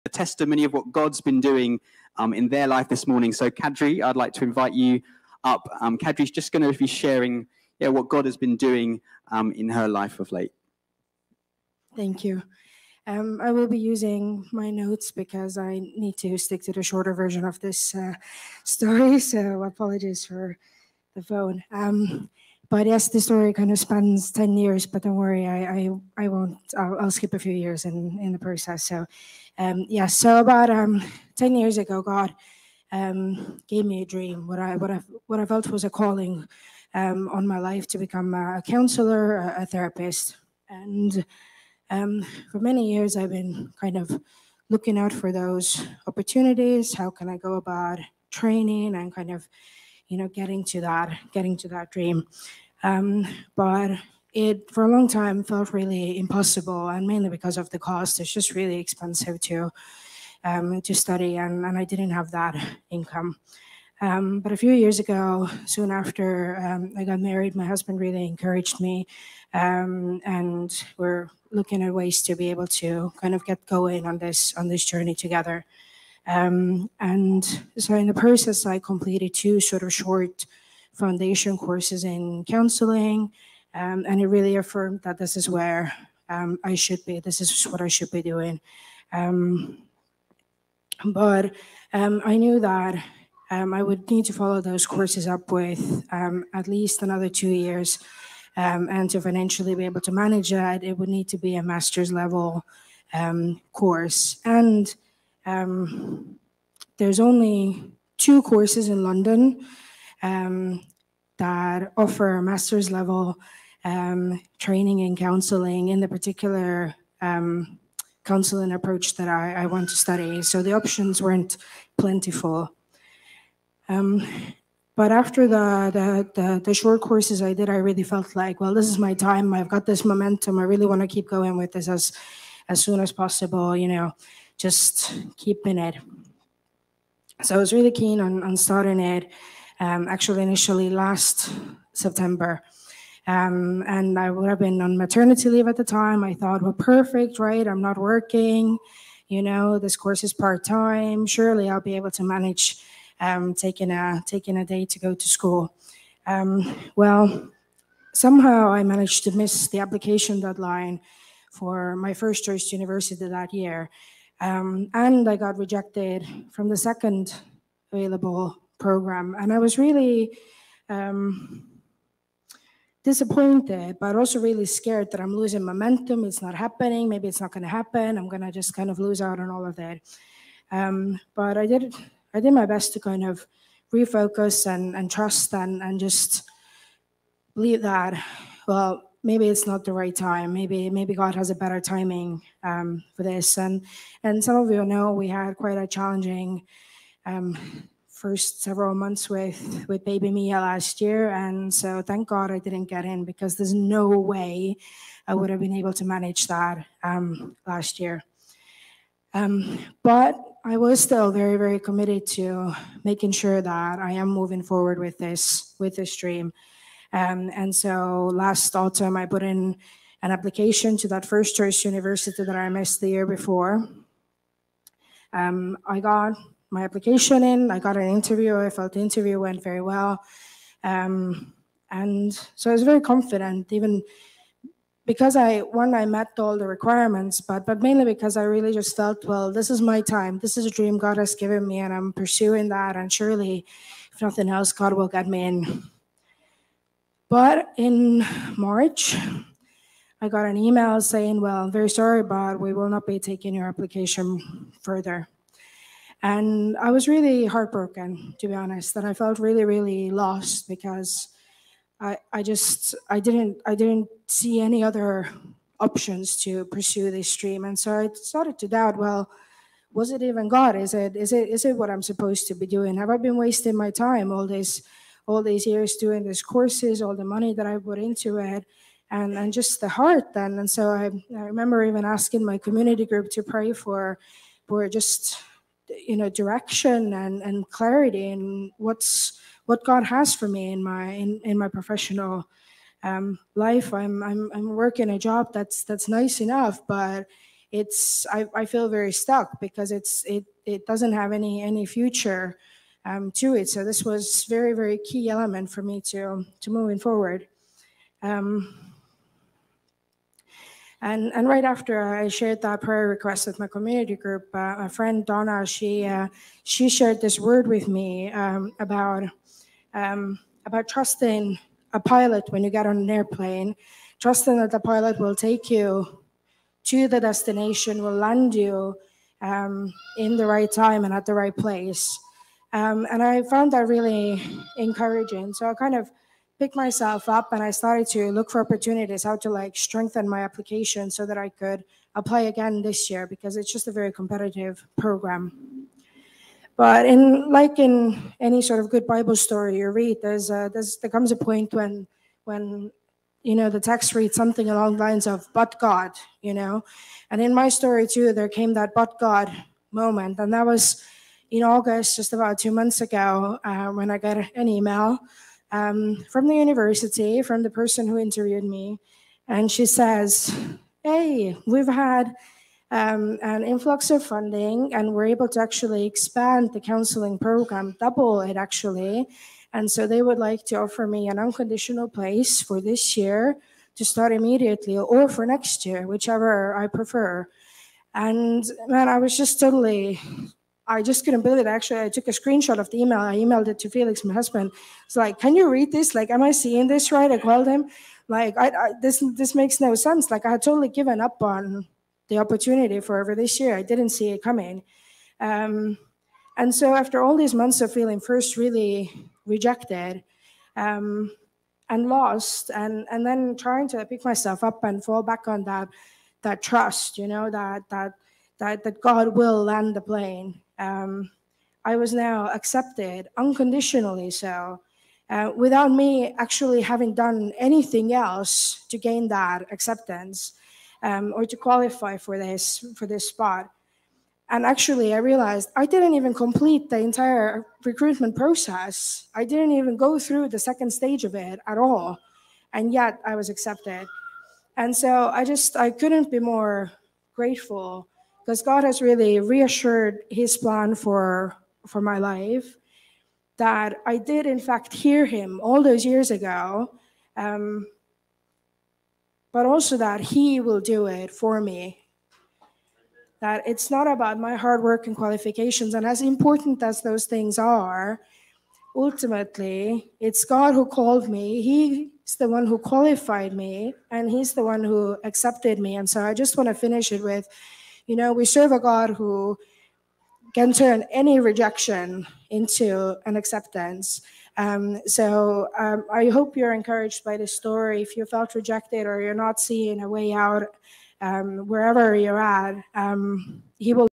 a testimony of what God's been doing in their life this morning. So Kadri, I'd like to invite you up. Kadri's just going to be sharing what God has been doing in her life of late. Thank you. I will be using my notes because I need to stick to the shorter version of this story, so apologies for the phone. But yes, the story kind of spans 10 years, but don't worry, I won't, I'll skip a few years in the process. So so about 10 years ago, God gave me a dream, what I felt was a calling on my life to become a counselor, a therapist. And for many years, I've been kind of looking out for those opportunities. How can I go about training and kind of, getting to that dream? But it, for a long time, felt really impossible, and mainly because of the cost. It's just really expensive to study, and I didn't have that income. But a few years ago, soon after I got married, my husband really encouraged me, and we're looking at ways to be able to kind of get going on this journey together. And so in the process, I completed 2 sort of short foundation courses in counseling, and it really affirmed that this is where I should be. This is what I should be doing. But I knew that I would need to follow those courses up with at least another 2 years. And to financially be able to manage that, it would need to be a master's level course. And there's only 2 courses in London that offer master's level training in counseling in the particular counseling approach that I want to study. So the options weren't plentiful. But after the short courses I did, I really felt like, well, this is my time. I've got this momentum. I really want to keep going with this as soon as possible, just keeping it. So I was really keen on starting it, actually initially last September. And I would have been on maternity leave at the time. I thought, well, perfect, right? I'm not working. This course is part-time. Surely I'll be able to manage taking a day to go to school. Well, somehow I managed to miss the application deadline for my first choice university that year. And I got rejected from the second available program. And I was really disappointed, but also really scared that I'm losing momentum. It's not happening. Maybe it's not going to happen. I'm going to just kind of lose out on all of that. But I did my best to kind of refocus and trust and just believe that, well, maybe it's not the right time. Maybe God has a better timing for this. And some of you know we had quite a challenging first several months with baby Mia last year. And so thank God I didn't get in, because there's no way I would have been able to manage that last year. But I was still very, very committed to making sure that I am moving forward with this dream. And so last autumn, I put in an application to that first choice university that I missed the year before. I got my application in, I got an interview. I felt the interview went very well. And so I was very confident, even because I met all the requirements, but mainly because I really just felt, well, this is my time. This is a dream God has given me, and I'm pursuing that. And surely, if nothing else, God will get me in. But in March, I got an email saying, well, I'm very sorry, but we will not be taking your application further. And I was really heartbroken, to be honest, and I felt really, really lost, because I didn't see any other options to pursue this dream. And so I started to doubt, well, was it even God? Is it what I'm supposed to be doing? Have I been wasting my time all these years doing these courses, all the money that I put into it, and just the heart then? And so I remember even asking my community group to pray for just direction and clarity in what God has for me in my professional life. I'm working a job that's nice enough, but I feel very stuck because it doesn't have any future to it. So this was very, very key element for me to moving forward. And right after I shared that prayer request with my community group, a friend Donna, she shared this word with me about trusting a pilot when you get on an airplane, trusting that the pilot will take you to the destination, will land you in the right time and at the right place. And I found that really encouraging. So I kind of picked myself up and I started to look for opportunities how to like strengthen my application so that I could apply again this year, because it's just a very competitive program. But in any sort of good Bible story you read, there comes a point when the text reads something along the lines of "but God," and in my story too, there came that "but God" moment, and that was in August, just about 2 months ago, when I got an email from the university, from the person who interviewed me, and she says, "Hey, we've had an influx of funding, and we're able to actually expand the counseling program, double it actually. And so they would like to offer me an unconditional place for this year to start immediately, or for next year, whichever I prefer." And man, I was just I just couldn't believe it. Actually, I took a screenshot of the email. I emailed it to Felix, my husband. It's like, "Can you read this? Like, am I seeing this right?" I called him. Like, this makes no sense. Like, I had totally given up on the opportunity for this year. I didn't see it coming. And so after all these months of feeling first really rejected and lost, and then trying to pick myself up and fall back on that trust, that God will land the plane, I was now accepted unconditionally, so without me actually having done anything else to gain that acceptance or to qualify for this spot. And actually, I realized I didn't even complete the entire recruitment process. I didn't even go through the second stage of it at all, and yet I was accepted. And so I couldn't be more grateful, because God has really reassured His plan for my life, that I did in fact hear Him all those years ago, but also that He will do it for me. That it's not about my hard work and qualifications, and as important as those things are, ultimately, it's God who called me. He's the one who qualified me, and He's the one who accepted me. And so I just want to finish it with, we serve a God who can turn any rejection into an acceptance. So I hope you're encouraged by this story. If you felt rejected or you're not seeing a way out, wherever you're at, He will